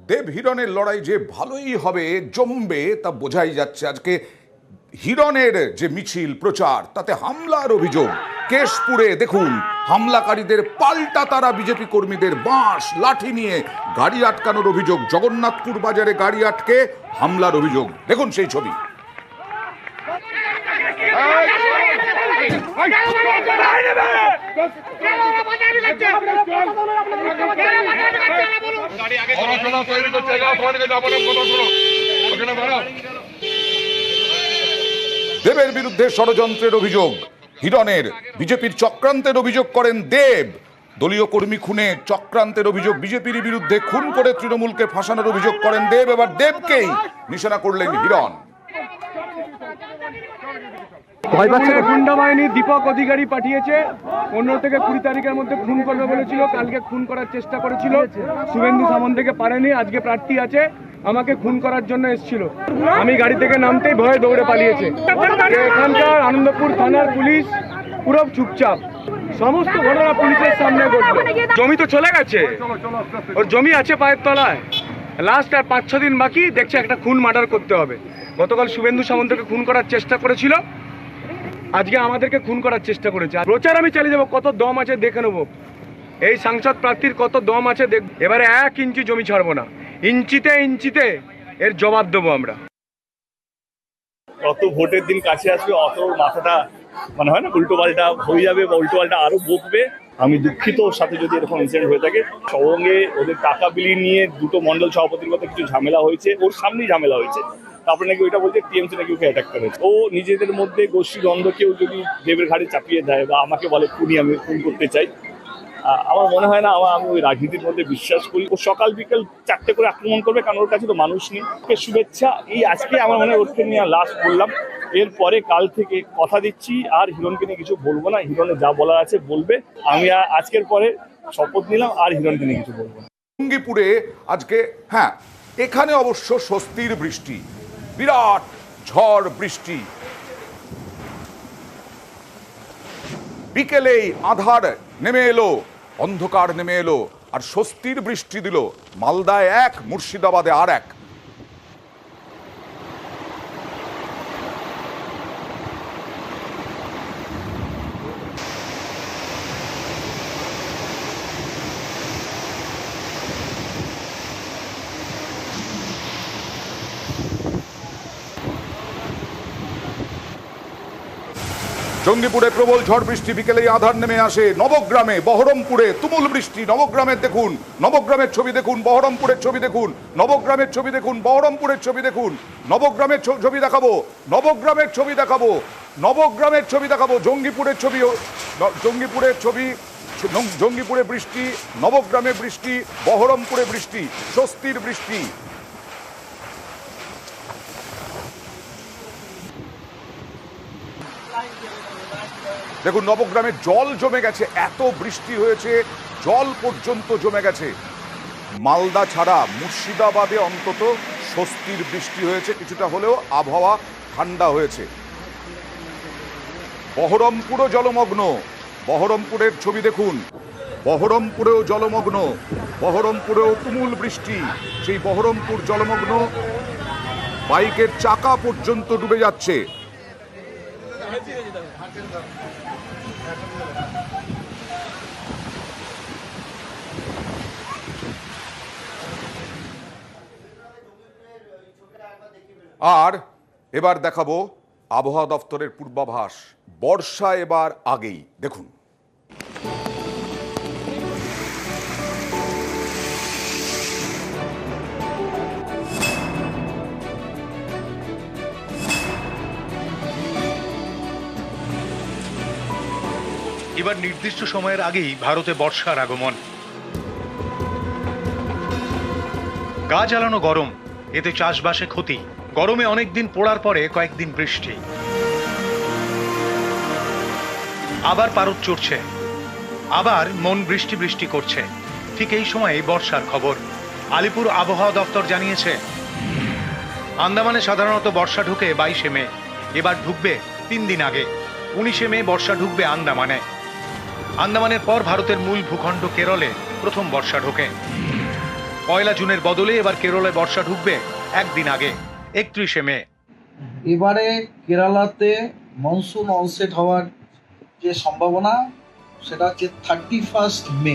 দেব হিরণের লড়াই যে ভালোই হবে, জমবে, তা বোঝাই যাচ্ছে। আজকে হিরণের যে মিছিল প্রচার, তাতে হামলার অভিযোগ। কেশপুরে দেখুন, হামলাকারীদের পাল্টা তারা বিজেপি কর্মীদের বাঁশ লাঠি নিয়ে গাড়ি আটকানোর অভিযোগ। জগন্নাথপুর বাজারে গাড়ি আটকে হামলার অভিযোগ। দেখুন সেই ছবি। দেবের বিরুদ্ধে ষড়যন্ত্রের অভিযোগ হিরণের। বিজেপির চক্রান্তের অভিযোগ করেন দেব। দলীয় কর্মী খুনে চক্রান্তের অভিযোগ বিজেপির বিরুদ্ধে। খুন করে তৃণমূলকে ফাঁসানোর অভিযোগ করেন দেব। এবার দেবকেই নিশানা করলেন হিরণ। গুন্ডা বাহিনী দীপক অধিকারী পাঠিয়েছে 15 থেকে 20 তারিখের মধ্যে খুন করবে বলেছিল। কালকে খুন করার চেষ্টা করেছিল, শুভেন্দু সামন্তকে পারেনি। আজকে প্রার্থী আছে, আমাকে খুন করার জন্য এসেছিল। আমি গাড়ি থেকে নামতেই ভয়ে দৌড়ে পালিয়েছে। এখানকার আনন্দপুর থানার পুলিশ পুরো চুপচাপ। সমস্ত ঘটনা পুলিশের সামনে ঘটলো। জমি তো চলে গেছে, ওর জমি আছে পায়ের তলায়। লাস্ট আর 5-6 দিন বাকি, দেখছে একটা খুন মার্ডার করতে হবে। গতকাল শুভেন্দু সামন্তকে খুন করার চেষ্টা করেছিল, আজকে আমাদেরকে খুন করার চেষ্টা করেছে। প্রচার আমি চালিয়ে যাবো, কত দম আছে দেখে নেবো। এই সাংসদ প্রার্থীর কত দম আছে দেখ। এবারে 1 ইঞ্চি জমি ছাড়বো না, ইঞ্চিতে ইঞ্চিতে এর জবাব দেবো আমরা। কত ভোটের দিন কাছে আসবে, অত মাথাটা মানে হয় না উল্টো পাল্টা হয়ে যাবে বা উল্টো পাল্টা আরো বকবে। আমি দুঃখিত ওর সাথে যদি এরকম ইনসিডেন্ট হয়ে থাকে। সঙ্গে ওদের টাকা বিলি নিয়ে দুটো মন্ডল সভাপতির মধ্যে কিছু ঝামেলা হয়েছে, ওর সামনেই ঝামেলা হয়েছে। তারপরে নাকি ওইটা বলছে টিএমসি নাকি ওকে অ্যাটাক করেছে। ও নিজেদের মধ্যে গোষ্ঠী দ্বন্দ্ব কেউ যদি দেবের ঘাড়ে চাপিয়ে দেয় বা আমাকে বলে খুনি, আমি খুন করতে চাই, আমার মনে হয় না। আমি ওই রাজনীতির মধ্যে বিশ্বাস করি। ও সকাল বিকেল 4টে করে আক্রমণ করবে, কারণ ওর কাছে তো মানুষ নেই। ওকে শুভেচ্ছা। এই আজকে আমার মনে হয় ওকে নিয়ে লাস্ট বললাম। এরপরে কাল থেকে কথা দিচ্ছি আর হিরণকে নিয়ে কিছু বলবো না। হিরণের যা বলার আছে বলবে। আমি আজকের পরে শপথ নিলাম আর হিরণকে নিয়ে কিছু বলবো না। জঙ্গিপুরে আজকে, হ্যাঁ, এখানে অবশ্য স্বস্তির বৃষ্টি, বিরাট ঝড় বৃষ্টি। বিকেলেই আধার নেমে এলো, অন্ধকার নেমে এলো, আর স্বস্তির বৃষ্টি দিল। মালদায় 1, মুর্শিদাবাদে আর 1। জঙ্গিপুরে প্রবল ঝড় বৃষ্টি, বিকেলেই আধার নেমে আসে। নবগ্রামে, বহরমপুরে তুমুল বৃষ্টি। নবগ্রামের দেখুন, নবগ্রামের ছবি দেখুন, বহরমপুরের ছবি দেখুন, নবগ্রামের ছবি দেখুন, বহরমপুরের ছবি দেখুন। নবগ্রামের ছবি দেখাবো, নবগ্রামের ছবি দেখাবো, নবগ্রামের ছবি দেখাবো। জঙ্গিপুরের ছবি, জঙ্গিপুরের ছবি, জঙ্গিপুরে বৃষ্টি, নবগ্রামে বৃষ্টি, বহরমপুরে বৃষ্টি, স্বস্তির বৃষ্টি। দেখুন, নবগ্রামে জল জমে গেছে, এত বৃষ্টি হয়েছে জল পর্যন্ত জমে গেছে। মালদা ছাড়া মুর্শিদাবাদে অন্তত স্বস্তির বৃষ্টি হয়েছে, কিছুটা হলেও আবহাওয়া ঠান্ডা হয়েছে। বহরমপুরও জলমগ্ন, বহরমপুরের ছবি দেখুন, বহরমপুরেও জলমগ্ন, বহরমপুরেও তুমুল বৃষ্টি। সেই বহরমপুর জলমগ্ন, বাইকের চাকা পর্যন্ত ডুবে যাচ্ছে। আর এবার দেখাবো আবহাওয়া দপ্তরের পূর্বাভাস। বর্ষা এবার আগেই, দেখুন। এবার নির্দিষ্ট সময়ের আগেই ভারতে বর্ষার আগমন। গা জ্বালানো গরম, এতে চাষবাসে ক্ষতি। গরমে অনেকদিন পড়ার পরে কয়েকদিন বৃষ্টি, আবার পারদ চড়ছে, আবার মন বৃষ্টি বৃষ্টি করছে। ঠিক এই সময়ে বর্ষার খবর। আলিপুর আবহাওয়া দপ্তর জানিয়েছে, আন্দামানে সাধারণত বর্ষা ঢুকে 22শে মে, এবার ঢুকবে 3 দিন আগে। 19শে মে বর্ষা ঢুকবে আন্দামানে। আন্দামানের পর ভারতের মূল ভূখণ্ড কেরলে প্রথম বর্ষা ঢোকে। পয়লা জুনের বদলে এবার কেরলে বর্ষা ঢুকবে একদিন আগে, 31শে মে। এবারে কেরালাতে মনসুন অনসেট হওয়ার যে সম্ভাবনা সেটা হচ্ছে 31 মে।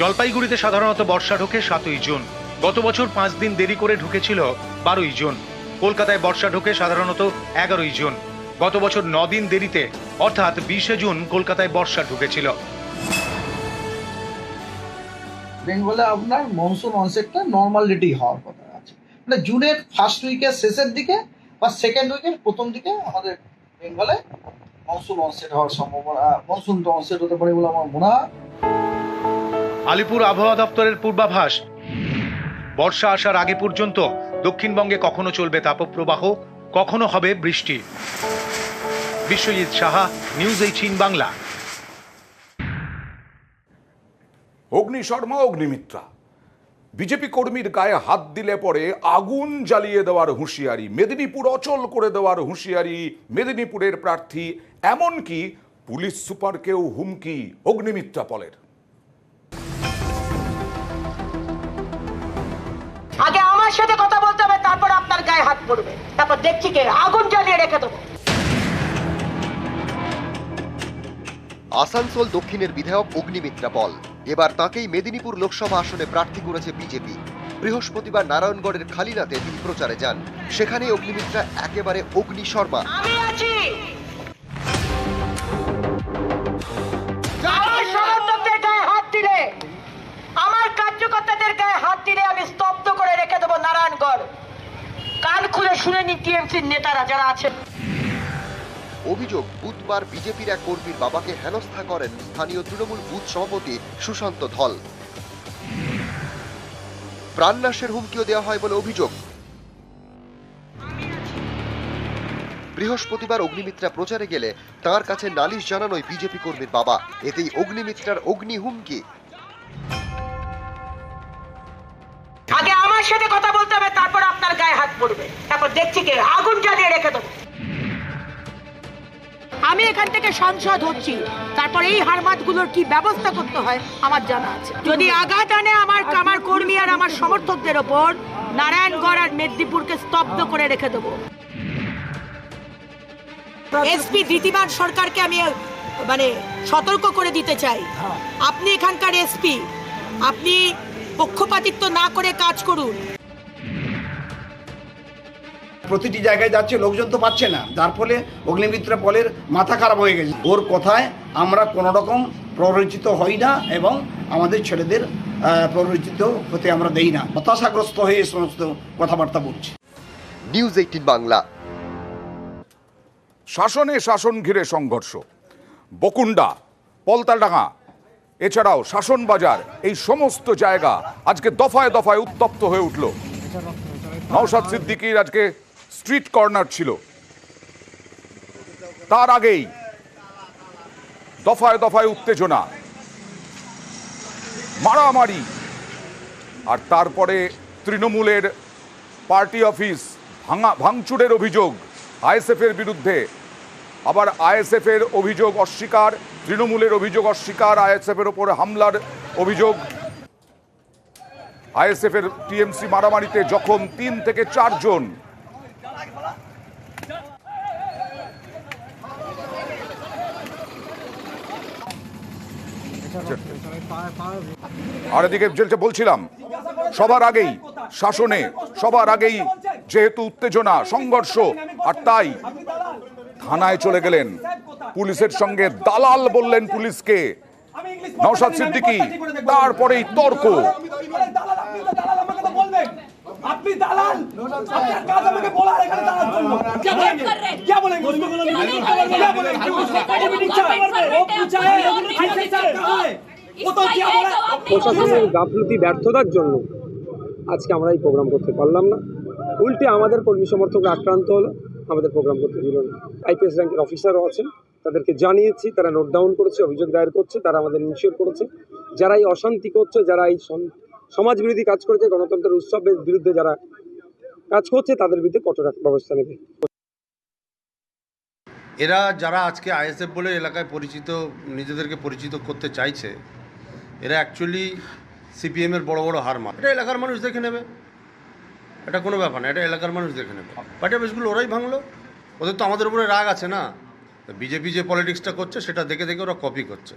জলপাইগুড়িতে সাধারণত বর্ষা ঢোকে 7ই জুন। গত বছর 5 দিন দেরি করে ঢুকেছিল 12ই জুন। কলকাতায় বর্ষা ঢোকে সাধারণত 11ই জুন। গত বছর 9 দিন দেরিতে অর্থাৎ 20শে জুন কলকাতায় বর্ষা ঢুকেছিল। বেঙ্গলে আপনার মনসুন অনসেটটা নর্মালিটি হওয়ার কথা আছে, মানে জুনের ফার্স্ট উইকের শেষের দিকে বা সেকেন্ড উইকের প্রথম দিকে আমাদের বেঙ্গলে মনসুন অনসেট হওয়ার সম্ভাবনা, মনসুনটা অনসেট হতে পারে বলে আমার মনে হয়। আলিপুর আবহাওয়া দপ্তরের পূর্বাভাস, বর্ষা আসার আগে পর্যন্ত দক্ষিণবঙ্গে কখনো চলবে তাপপ্রবাহ, কখনো হবে বৃষ্টি। বিশ্বজিৎ সাহা, নিউজ 18 বাংলা। অগ্নি শর্মা, অগ্নিমিত্রা, বিজেপি কর্মীর গায়ে হাত দিলে পরে আগুন জ্বালিয়ে দেওয়ার হুঁশিয়ারি, মেদিনীপুর অচল করে দেওয়ার হুঁশিয়ারি মেদিনীপুরের প্রার্থী, এমনকি পুলিশ সুপারকেও হুমকি অগ্নিমিত্রা পলের। আগে আমার সাথে কথা বলতে হবে, তারপর আপনার গায়ে হাত পড়বে, তারপর দেখছি কে আগুন জ্বালিয়ে রেখে দেবো। আসানসোল দক্ষিণের বিধায়ক অগ্নিমিত্রা পল, এবার তাকেই মেদিনীপুর লোকসভা আসনে প্রার্থী করেছে বিজেপি। বৃহস্পতিবার নারায়ণগড়ের খালিনাতে তিনি প্রচারে যান। সেখানে অগ্নিমিত্রা একেবারে অগ্নি শর্মা। আমি আছি, আমার সমর্থকদের গায়ে হাত দিলে, আমার কার্যকর্তাদের গায়ে হাত দিলে আমি স্তব্ধ করে রেখে দেবো নারায়ণগড়। কান খুলে শুনে নি টিএমসির নেতারা যারা আছেন। অভিযোগ, বুধবার বিজেপির এক কর্মীর বাবাকে হেনস্থা করেন স্থানীয় তৃণমূল বুথ সভাপতি সুশান্ত ধল। প্রাণনাশের হুমকিও দেওয়া হয় বলে অভিযোগ। বৃহস্পতিবার অগ্নিমিত্রা প্রচারে গেলে তার কাছে নালিশ জানানোই বিজেপি কর্মীর বাবা। এতেই অগ্নিমিত্রার অগ্নি হুমকি। আগে আমার সাথে কথা বলতে হবে, তারপর আপনার গায়ে হাত পড়বে, তারপর দেখছি কে আগুন জ্বালিয়ে রেখে দেবো। আমি এখান থেকে সাংসদ হচ্ছি, তারপর এই হারমাতগুলোর কি ব্যবস্থা করতে হয় আমার জানা আছে। যদি আঘাত আনে আমার কর্মী আর আমার সমর্থকদের ওপর, নারায়ণগড় আর মেদিনীপুরকে স্তব্ধ করে রেখে দেবো। এসপি দ্বিতীয়বার সরকারকে আমি সতর্ক করে দিতে চাই, আপনি এখানকার এসপি, আপনি পক্ষপাতিত্ব না করে কাজ করুন। প্রতিটি জায়গায় যাচ্ছে, লোকজন তো পাচ্ছে না, যার ফলে অগ্নিমিত্রা পলের মাথা খারাপ হয়ে গেছে। ওর কথায় আমরা কোনো রকম প্ররোচিত হই না এবং আমাদের ছেলেদের প্ররোচিত হতে আমরা দেই না। হতাশাগ্রস্ত হয়ে এই সমস্ত কথাবার্তা বলছি। নিউজ 18 বাংলা। শাসনে শাসন ঘিরে সংঘর্ষ, বকুণ্ডা, পলতাডাঙ্গা, এছাড়াও শাসনবাজার, এই সমস্ত জায়গা আজকে দফায় দফায় উত্তপ্ত হয়ে উঠল। নওশাদ সিদ্দিকীর আজকে স্ট্রিট কর্নার ছিল, তার আগেই দফায় দফায় উত্তেজনা, মারামারি, আর তারপরে তৃণমূলের পার্টি অফিস ভাঙচুরের অভিযোগ আইএসএফ এর বিরুদ্ধে। আবার আইএসএফ এর অভিযোগ অস্বীকার, তৃণমূলের অভিযোগ অস্বীকার, আইএসএফ এর ওপর হামলার অভিযোগ। আইএসএফ এর টিএমসি মারামারিতে জখম 3 থেকে 4 জন। আর এদিকে যেটা বলছিলাম, সবার আগেই শাসনে, সবার আগেই যেহেতু উত্তেজনা, সংঘর্ষ, আর তাই থানায় চলে গেলেন, পুলিশের সঙ্গে দালাল বললেন পুলিশকে নওশাদ সিদ্দিকী, তারপরেই তর্ক। আপনি দালাল, আপনার কাজ আমাকে বলা, এখানে দালাল বলবো क्या बोलेंगे क्या बोलेंगे क्या बोलेंगे वो पूछा है ऐसे सब कहा है वो तो क्या बोला। প্রশাসনের গাফলতি, ব্যর্থতার জন্য আজকে আমরা এই প্রোগ্রাম করতে পারলাম না, উল্টে আমাদের কর্মী সমর্থকরা আক্রান্ত হলো, আমাদের প্রোগ্রাম করতে দিল না। আইপিএস র্যাঙ্কের অফিসারও আছেন, তাদেরকে জানিয়েছি, তারা নোট ডাউন করেছে, অভিযোগ দায়ের করছে, তারা আমাদের ইনশিওর করেছে যারা এই অশান্তি করছে, যারা এই সমাজ বিরোধী কাজ করেছে, গণতন্ত্রের উৎসবের বিরুদ্ধে যারা কাজ করছে, তাদের বিরুদ্ধে কঠোর ব্যবস্থা নেবে। এরা যারা আজকে আইএসএফ বলে এলাকায় পরিচিত, নিজেদেরকে পরিচিত করতে চাইছে, এরা অ্যাকচুয়ালি সিপিএমের বড় বড় হার মার। এটা এলাকার মানুষ দেখে নেবে, এটা কোনো ব্যাপার না, এটা এলাকার মানুষ দেখে নেবে। পার্টি অফিসগুলো ওরাই ভাঙলো, ওদের তো আমাদের উপরে রাগ আছে না। বিজেপি যে পলিটিক্সটা করছে সেটা দেখে দেখে ওরা কপি করছে।